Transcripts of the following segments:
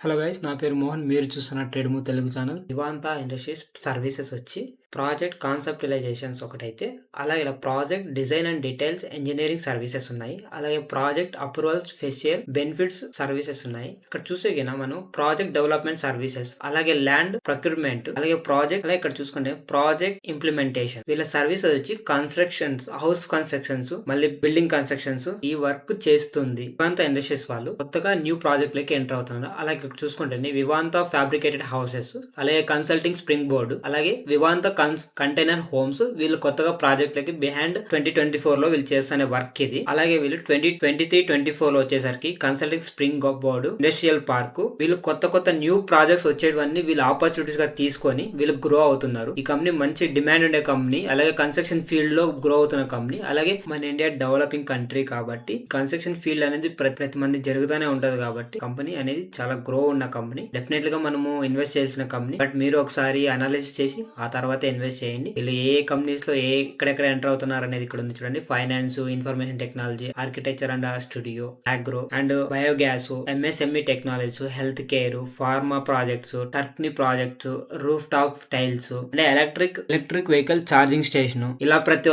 Hello guys, నా పేరు మోహన్. మీరు చూస్తున్న ట్రేడ్మూ తెలుగు ఛానల్. వివాంతా ఇండస్ట్రీస్ సర్వీసెస్ వచ్చి ప్రాజెక్ట్ కాన్సెప్టలైజేషన్స్ ఒకటైతే, అలాగే ఇలా project design and details engineering services ఉన్నాయి. అలాగే ప్రాజెక్ట్ అప్రూవల్స్, ఫెసియల్ బెనిఫిట్స్ సర్వీసెస్ ఉన్నాయి. ఇక్కడ చూసేగినా మనం ప్రాజెక్ట్ డెవలప్మెంట్ సర్వీసెస్, అలాగే ల్యాండ్ ప్రొక్యూర్మెంట్, అలాగే ప్రాజెక్ట్, అలాగే ఇక్కడ చూసుకుంటే ప్రాజెక్ట్ ఇంప్లిమెంటేషన్. వీళ్ళ సర్వీసెస్ వచ్చి కన్స్ట్రక్షన్స్, హౌస్ కన్స్ట్రక్షన్స్, మళ్ళీ బిల్డింగ్ కన్స్ట్రక్షన్స్ ఈ వర్క్ చేస్తుంది. వివాంతా ఇండస్ట్రీస్ వాళ్ళు కొత్తగా న్యూ ప్రాజెక్ట్ లకి ఎంటర్ అవుతున్నారు. అలాగే చూసుకుంటే వివాంతా ఫ్యాబ్రికేటెడ్ హౌసెస్, అలాగే కన్సల్టింగ్ స్ప్రింగ్ బోర్డు, అలాగే వివాంతా కంటైనర్ హోమ్స్ వీళ్ళు కొత్తగా ప్రాజెక్ట్ లకి బిహైండ్ 2024 లో వీళ్ళు చేస్తున్న వర్క్ ఇది. అలాగే వీళ్ళు 2023-24 లో వచ్చేసరికి consulting spring board, industrial park, వీళ్ళు కొత్త న్యూ ప్రాజెక్ట్స్ వచ్చేవన్నీ వీళ్ళు ఆపర్చునిటీస్ గా తీసుకొని వీళ్ళు గ్రో అవుతున్నారు. ఈ కంపెనీ మంచి డిమాండ్ ఉండే కంపెనీ, అలాగే కన్స్ట్రక్షన్ ఫీల్డ్ లో గ్రో అవుతున్న కంపెనీ. అలాగే మన ఇండియా డెవలపింగ్ కంట్రీ కాబట్టి కన్స్ట్రక్షన్ ఫీల్డ్ అనేది ప్రతి మంది జరుగుతూనే ఉంటది కాబట్టి కంపెనీ అనేది చాలా గ్రో ఉన్న కంపెనీ. డెఫినెట్ గా మనము ఇన్వెస్ట్ చేయాల్సిన కంపెనీ. బట్ మీరు ఒకసారి అనాలిసిస్ చేసి ఆ తర్వాత ఇన్వెస్ట్ చేయండి. వీళ్ళు ఏ కంపెనీస్ లో ఎక్కడెక్కడ ఎంటర్ అవుతున్నారు అనేది ఇక్కడ ఉంది చూడండి. Finance, information technology, architecture and studio, agro and biogas, MSME technologies, health care, pharma projects, turnkey projects, roof top tiles, అంటే ఎలక్ట్రిక్ వెహికల్ ఛార్జింగ్ స్టేషన్, ఇలా ప్రతి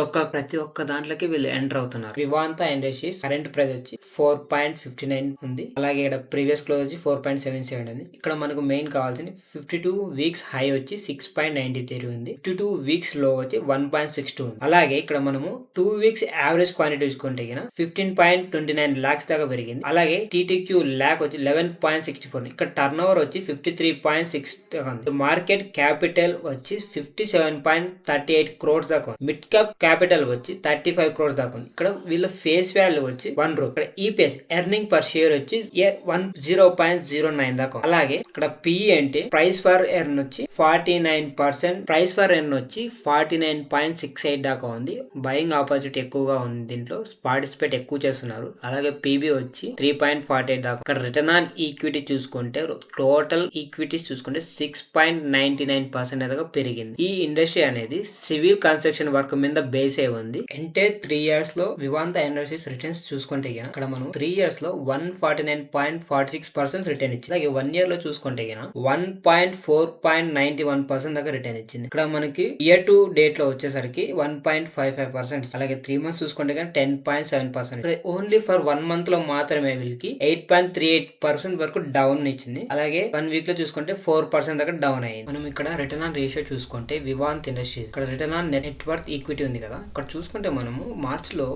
ఒక్క దాంట్లోకి వీళ్ళు ఎంటర్ అవుతున్నారు. వివాంతా ఇండస్ట్రీస్ కరెంట్ ప్రైస్ వచ్చి 4.59 ఉంది. అలాగే ఇక్కడ ప్రీవియస్ క్లోజ్ వచ్చి 4.77 ఉంది. ఇక్కడ మనకు మెయిన్ కావాల్సింది 52 వీక్స్ హై వచ్చి 6.93 ఉంది. 52 వీక్స్ లో వచ్చి 1.62 ఉంది. అలాగే ఇక్కడ మనము 2 వీక్స్ యావరేజ్ క్వాంటిటీ చూసుకుంటే 15.29 lakhs దాకా పెరిగింది. అలాగే టీటీక్యూ ల్యాక్ వచ్చి 11.64. ఇక్కడ టర్న్ ఓవర్ వచ్చి 53.6 ఉంది. మార్కెట్ క్యాపిటల్ వచ్చి 57.38 crores దాకా ఉంది. మిడ్ క్యాప్ క్యాపిటల్ వచ్చి 35 crores దాకా ఉంది. ఇక్కడ వీళ్ళ ఫేస్ వాల్యూ వచ్చి 1 రూపీ. ఇక్కడ ఈపీఎస్ ఎర్నింగ్ పర్ షేర్ వచ్చి 0.09 దాకా. అలాగే ఇక్కడ పిఈ అంటే ప్రైస్ ఫర్ ఎర్న్ వచ్చి 49%, ప్రైస్ ఫర్ ఎర్న్ వచ్చి 49.68 దాకా ఉంది. బయింగ్ ఆపర్చునిటీ ఎక్కువగా ఉంది, దీంట్లో పార్టిసిపేట్ ఎక్కువ చేస్తున్నారు. అలాగే పీబీ వచ్చి 3.48 దాకా. ఇక్కడ రిటర్న్ ఆన్ ఈక్విటీ చూసుకుంటే టోటల్ ఈక్విటీస్ చూసుకుంటే 6.99% దాకా పెరిగింది. ఈ ఇండస్ట్రీ అనేది సివిల్ కన్స్ట్రక్షన్ వర్క్ మీద బేస్ అయి ఉంది. అంటే 3 years లో వివాంతా ఇండస్ట్రీస్ రిటర్న్స్ చూసుకుంటే ఇక్కడ మనం 3 years లో 149.46% రిటర్న్ ఇచ్చింది. అలాగే 1 year లో చూసుకుంటే 1.4.91% దాకా రిటర్న్ ఇచ్చింది. ఇక్కడ మనకి ఇయర్ టు డేట్ లో వచ్చేసరికి 1.55%. అలాగే 3 months చూసుకుంటే 10.7%. ఓన్లీ ఫర్ 1 month లో మాత్రమే వీళ్ళకి 8.38% వరకు డౌన్ ఇచ్చింది. అలాగే 1 week లో చూసుకుంటే 4% దాకా డౌన్ అయింది. మనం ఇక్కడ రిటర్న్ ఆన్ రేషియో చూసుకుంటే వివాంత్ ఇండస్ట్రీస్ ఇక్కడ return on net worth equity ఉంది కదా, ఇక్కడ చూసుకుంటే మనము మార్చ్ లో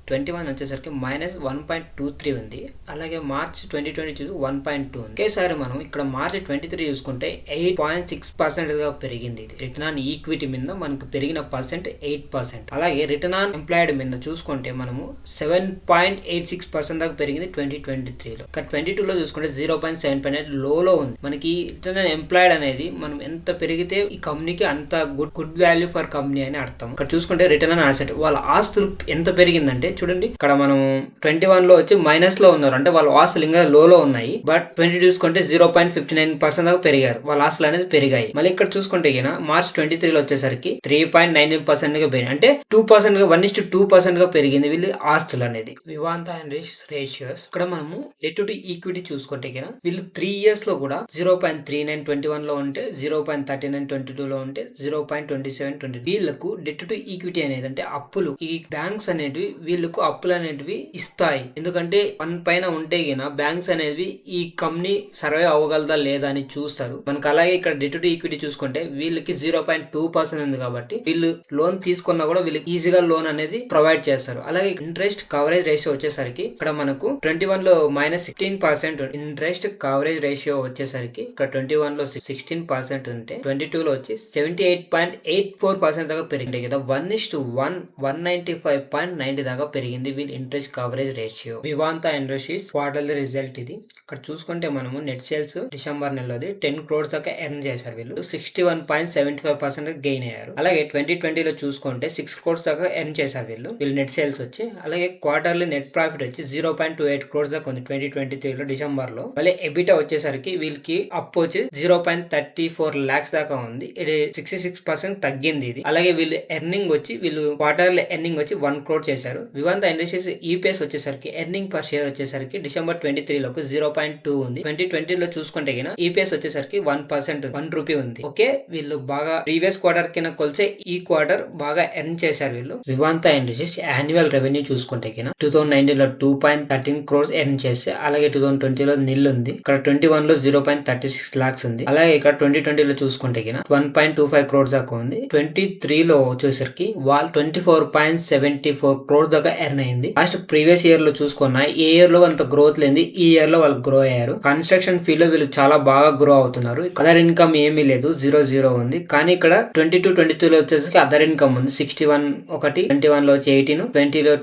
21 వచ్చేసరికి -1.23 ఉంది. అలాగే మార్చ్ 2020 చూసి 1.2 ఉంది. ఒకేసారి మనం ఇక్కడ మార్చ్ 23 చూసుకుంటే 8.6% గా పెరిగింది. ఇది రిటర్న్ ఆన్ ఈక్విటీ మీద మనకు పెరిగిన పర్సెంట్ 8%. అలాగే రిటర్న్ ఆన్ ఎంప్లాయిడ్ మీద చూసుకుంటే మనము 7.86% దాకా పెరిగింది 2023లో. ఇక్కడ 22లో చూసుకుంటే 0.7 లోలో ఉంది. మనకి రిటర్న్ ఆన్ ఎంప్లాయిడ్ అనేది మనం ఎంత పెరిగితే ఈ కంపెనీకి అంత గుడ్ వాల్యూ ఫర్ కంపెనీ అని అర్థం. ఇక్కడ చూసుకుంటే రిటర్న్ ఆన్ అసెట్, వాళ్ళ ఆస్తులు ఎంత పెరిగిందంటే చూడండి, ఇక్కడ మనం 21 లో వచ్చి మైనస్ లో ఉన్నారు, అంటే వాళ్ళ ఆస్తులు ఇంకా లోలో ఉన్నాయి. బట్ 20 చూసుకుంటే 0.59% దాకా పెరిగారు, వాళ్ళ ఆస్తులు అనేది పెరిగాయి. మళ్ళీ ఇక్కడ చూసుకుంటే మార్చ్ 23లో వచ్చేసరికి 3.99% గా పెరిగింది, అంటే 2% గా 1:2% గా పెరిగింది వీళ్ళు ఆస్తులు అనేది. వివాంతా అండ్ రేషియోస్ ఇక్కడ మనము డెట్ టు ఈక్విటీ చూసుకుంటే వీళ్ళు 3 years లో కూడా 0.39 21 లో ఉంటే, 0.39 22 లో ఉంటే, 0.27 22. వీళ్ళకు డెట్ టు ఈక్విటీ అనేది అంటే అప్పులు, ఈ బ్యాంక్స్ అనేటివి వీళ్ళకు అప్పులు అనేటివి ఇస్తాయి. ఎందుకంటే 1 పైన ఉంటే బ్యాంక్స్ అనేవి ఈ కంపెనీ సర్వే అవ్వగలదా లేదా అని చూస్తారు మనకు. అలాగే ఇక్కడ డెట్ టు ఈక్విటీ చూసుకుంటే వీళ్ళకి 0.2% ఉంది కాబట్టి వీళ్ళు లోన్ తీసుకున్నా కూడా వీళ్ళకి ఈజీగా లోన్ అనేది ప్రొవైడ్ చేస్తారు. అలాగే ఇంట్రెస్ట్ కవరేజ్ రేషియో వచ్చేసరికి ఇక్కడ మనకు 21 లో -16% ఇంట్రెస్ట్ కవరేజ్ రేషియో వచ్చేసరికి ఇక్కడ 21 లో 16% ఉంటే 22 లో వచ్చి 78.84% దాకా పెరిగింది కదా. 1:1 195.90 దాకా పెరిగింది వీళ్ళ interest coverage ratio. Vivanta industries quarterly result ఇది. ఇక్కడ చూసుకుంటే మనము నెట్ సేల్స్ డిసెంబర్ నెలలోది 10 crores దాకా ఎర్న్ చేశారు వీళ్ళు. 61.75% గెయిన్ అయ్యారు. అలాగే 2020 లో చూసుకుంటే 6 crores దాకా ఎర్న్ చేశారు వీళ్ళు నెట్ సేల్స్ వచ్చి. అలాగే క్వార్టర్లీ నెట్ ప్రాఫిట్ వచ్చి 0.28 crores దాకా ఉంది 2023 లో డిసెంబర్ లో. మళ్ళీ ఎబిటా వచ్చేసరికి వీళ్ళకి అప్పు వచ్చి 0.34 lakhs దాకా ఉంది, ఇది 66% తగ్గింది ఇది. అలాగే వీళ్ళు ఎర్నింగ్ వచ్చి వీళ్ళు క్వార్టర్లీ ఎర్నింగ్ వచ్చి 1 crore చేశారు. వివాంత ఇండస్ట్రీస్ ఈపీఎస్ వచ్చేసరికి ఎర్నింగ్ పర్ షేర్ వచ్చేసరికి డిసెంబర్ 23లోకి 0.2 ఉంది. 2020లో చూసుకుంటే ఈపీఎస్ వచ్చేసరికి 1% 1 రూపీ ఉంది. ఓకే, వీళ్ళు బాగా ప్రీవియస్ క్వార్టర్ కింద కొలిసే ఈ క్వార్టర్ బాగా ఎర్న్ చేశారు వీళ్ళు. వివాంత ఇండస్ట్రీస్ యాన్యువల్ రెవెన్యూ చూసుకుంటే 2019లో 2.13 crores ఎర్న్ చేస్తే, అలాగే 2020లో నిల్ ఉంది. ఇక్కడ 21లో 0.36 lakhs ఉంది. అలాగే ఇక్కడ 2020లో చూసుకుంటే 1.25 crores దాకా ఉంది. 23లో వచ్చేసరికి వాళ్ళు 24.74 crores దాకా ఎర్న్ అయింది. లాస్ట్ ప్రీవియస్ ఇయర్ లో చూసుకున్నా ఏ ఇయర్ లో అంత గ్రోత్ లేదు, ఈ ఇయర్ లో వాళ్ళు గ్రో అయ్యారు. కన్స్ట్రక్షన్ ఫీల్డ్ లో వీళ్ళు చాలా బాగా గ్రో అవుతున్నారు. అదర్ ఇన్కమ్ ఏమీ లేదు, 0 ఉంది. కానీ ఇక్కడ 22-23లో వచ్చేసరికి అదర్ ఇన్కమ్ ఉంది. 61 ఒకటి, 21లో వచ్చి 18,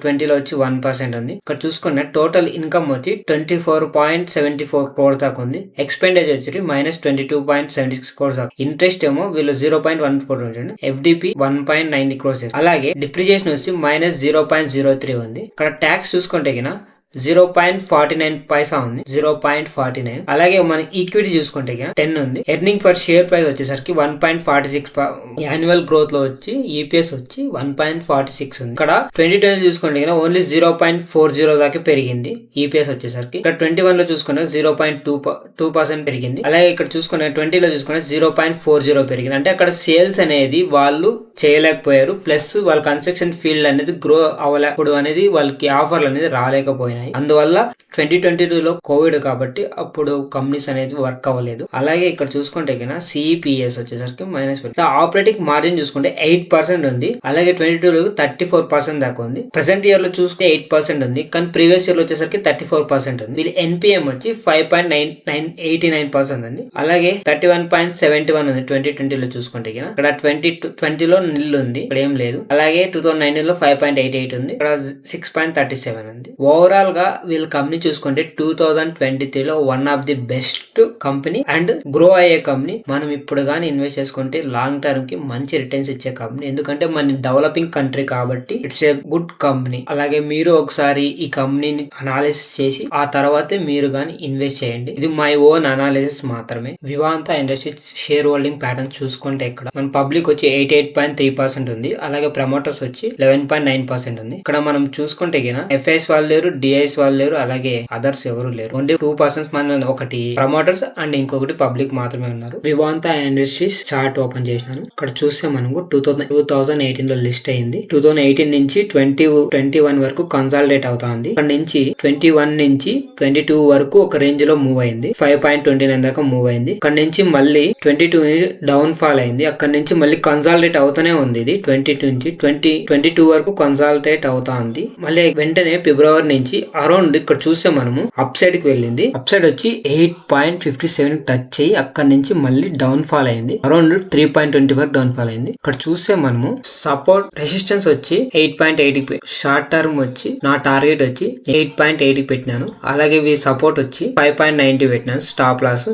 20లో వచ్చి 1% ఉంది. ఇక్కడ చూసుకున్న టోటల్ ఇన్కమ్ వచ్చి 24.74 crores దాకా ఉంది. ఎక్స్పెండిచర్ వచ్చి -22.76 crores దాకా. ఇంట్రెస్ట్ ఏమో వీళ్ళు 0.14 ఉంటుంది. FDP 1.90 crores. అలాగే డిప్రిసియేషన్ వచ్చి -0.03 ఉంది. ఇక్కడ ట్యాక్స్ చూసుకుంటే 0.49 పైసా ఉంది, 0.49. అలాగే మన ఈక్విటీ చూసుకుంటే 10 ఉంది. ఎర్నింగ్ పర్ షేర్ ప్రైస్ వచ్చేసరికి 1.46. యాన్యువల్ గ్రోత్ లో వచ్చి ఈపీఎస్ వచ్చి 1.46 ఉంది. ఇక్కడ 2020 చూసుకుంటే ఓన్లీ 0.40 దాకా పెరిగింది ఈపీఎస్ వచ్చేసరికి. ఇక్కడ 21లో చూసుకుంటే 0.2% పెరిగింది. అలాగే ఇక్కడ చూసుకుంటే 20లో చూసుకుంటే 0.40 పెరిగింది. అంటే అక్కడ సేల్స్ అనేది వాళ్ళు చేయలేకపోయారు, ప్లస్ వాళ్ళ కన్స్ట్రక్షన్ ఫీల్డ్ అనేది గ్రో అవ్వలేకపోవడం అనేది వాళ్ళకి ఆఫర్లు అనేది రాలేకపోయినాయి. అందువల్ల 2022లో కోవిడ్ కాబట్టి అప్పుడు కంపెనీస్ అనేది వర్క్ అవ్వలేదు. అలాగే ఇక్కడ చూసుకుంటే సిఈపిఎస్ వచ్చేసరికి -. ఆపరేటింగ్ మార్జిన్ చూసుకుంటే 8% ఉంది. అలాగే 22లో 34% దాకా ఉంది. ప్రెసెంట్ ఇయర్ లో చూసుకుంటే 8% ఉంది, కానీ ప్రీవియస్ ఇయర్ లో వచ్చేసరికి 34% ఉంది. వీళ్ళ ఎన్పిఎం వచ్చి 5.89% ఉంది. అలాగే 31.71 ఉంది 2020లో చూసుకుంటే. ఇక్కడ 2020లో నిల్ ఉంది, ఇక్కడ ఏం లేదు. అలాగే 2019లో 5.88 ఉంది, ఇక్కడ 6.37 ఉంది. ఓవరాల్ గా వీళ్ళ కంపెనీ చూసుకుంటే 2023లో one of the best company and grow అయ్యే కంపెనీ. మనం ఇప్పుడు గానీ ఇన్వెస్ట్ చేసుకుంటే లాంగ్ టర్మ్ కి మంచి రిటర్న్స్ ఇచ్చే కంపెనీ. ఎందుకంటే మన డెవలపింగ్ కంట్రీ కాబట్టి ఇట్స్ ఏ గుడ్ కంపెనీ. అలాగే మీరు ఒకసారి ఈ కంపెనీని అనాలిసిస్ చేసి ఆ తర్వాతే మీరు గానీ ఇన్వెస్ట్ చేయండి. ఇది మై ఓన్ అనాలిసిస్ మాత్రమే. Vivanta industries share holding pattern చూసుకుంటే ఇక్కడ మన పబ్లిక్ వచ్చి 88.3% ఉంది. అలాగే ప్రమోటర్స్ వచ్చి 11.9% ఉంది. ఇక్కడ మనం చూసుకుంటే ఎఫ్ఐఎస్ వాళ్ళు లేరు, డిఐఎస్ వాళ్ళు లేరు, అలాగే అదర్స్ ఎవరు లేరు. ఓన్లీ 2% మంది, ఒకటి ప్రమోటర్స్ అండ్ ఇంకొకటి పబ్లిక్ మాత్రమే ఉన్నారు. వివాంత ఇండస్ట్రీస్ చార్ట్ ఓపెన్ చేసినాను. ఇక్కడ చూస్తే మనకు 2018లో లిస్ట్ అయింది. 2018 నుంచి 2021 వరకు కన్సాలిడేట్ అవుతా ఉంది. ఇక్కడ నుంచి 21 నుంచి 22 వరకు ఒక రేంజ్ లో మూవ్ అయింది. 5.29 దాకా మూవ్ అయింది. ఇక్కడ నుంచి మళ్ళీ 22 డౌన్ ఫాల్ అయింది. అక్కడ నుంచి మళ్ళీ కన్సాలిడేట్ అవుతూనే ఉంది. ఇది 22 నుంచి 22 వరకు కన్సాలిడేట్ అవుతా ఉంది. మళ్ళీ వెంటనే ఫిబ్రవరి నుంచి అరౌండ్ ఇక్కడ చూస్తే మనము అప్ సైడ్ కి వెళ్ళింది. అప్ సైడ్ వచ్చి 8.57 టచ్ అయ్యి అక్కడ నుంచి మళ్ళీ డౌన్ ఫాల్ అయింది. అరౌండ్ 3.20 వరకు డౌన్ ఫాల్ అయింది. ఇక్కడ చూస్తే మనము సపోర్ట్ రెసిస్టెన్స్ వచ్చి 8.80 షార్ట్ టర్మ్ వచ్చి నా టార్గెట్ వచ్చి 8.80 పెట్టినాను. అలాగే సపోర్ట్ వచ్చి 5.90 పెట్టినాను. Stop loss.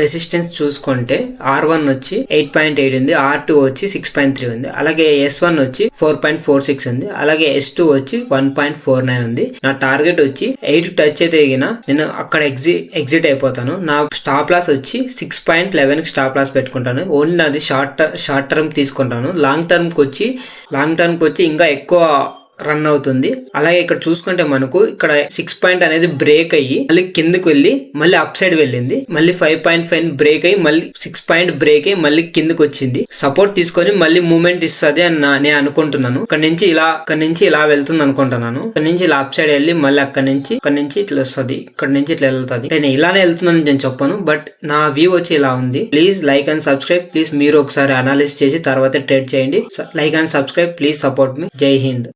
రెసిస్టెన్స్ చూసుకుంటే R1 వచ్చి 8.8 ఉంది, R2 వచ్చి 6.3 ఉంది, అలాగే S1 వచ్చి 4.46 ఉంది, అలాగే S2 వచ్చి 1.49 ఉంది. నా టార్గెట్ వచ్చి 8 టచ్ అయితే నేను అక్కడ ఎగ్జిట్ అయిపోతాను. నా స్టాప్ లాస్ వచ్చి 6.11 స్టాప్ లాస్ పెట్టుకుంటాను. ఓన్లీ నాది షార్ట్ టర్మ్ తీసుకుంటాను. లాంగ్ టర్మ్ కి వచ్చి ఇంకా ఎక్కువ రన్ అవుతుంది. అలాగే ఇక్కడ చూసుకుంటే మనకు ఇక్కడ 6 పాయింట్ అనేది బ్రేక్ అయ్యి మళ్ళీ కిందకి వెళ్ళి మళ్ళీ అప్ సైడ్ వెళ్ళింది. మళ్ళీ 5.5 బ్రేక్ అయ్యి మళ్ళీ 6 పాయింట్ బ్రేక్ అయ్యి మళ్ళీ కిందకి వచ్చింది. సపోర్ట్ తీసుకొని మళ్ళీ మూవ్మెంట్ ఇస్తుంది అని నేను అనుకుంటున్నాను. ఇక్కడ నుంచి ఇలా వెళ్తుంది అనుకుంటున్నాను. ఇక్కడ నుంచి ఇలా అప్ సైడ్ వెళ్ళి మళ్ళీ అక్కడ నుంచి ఇట్లా వస్తుంది, ఇక్కడ నుంచి ఇట్లా వెళ్తుంది. నేను ఇలానే వెళ్తున్నాను నేను చెప్పను, బట్ నా వ్యూ వచ్చి ఇలా ఉంది. Please like and subscribe. Please మీరు ఒకసారి అనాలిసిస్ చేసి తర్వాత ట్రేడ్ చేయండి. Like and subscribe. Please support me. జై హింద్.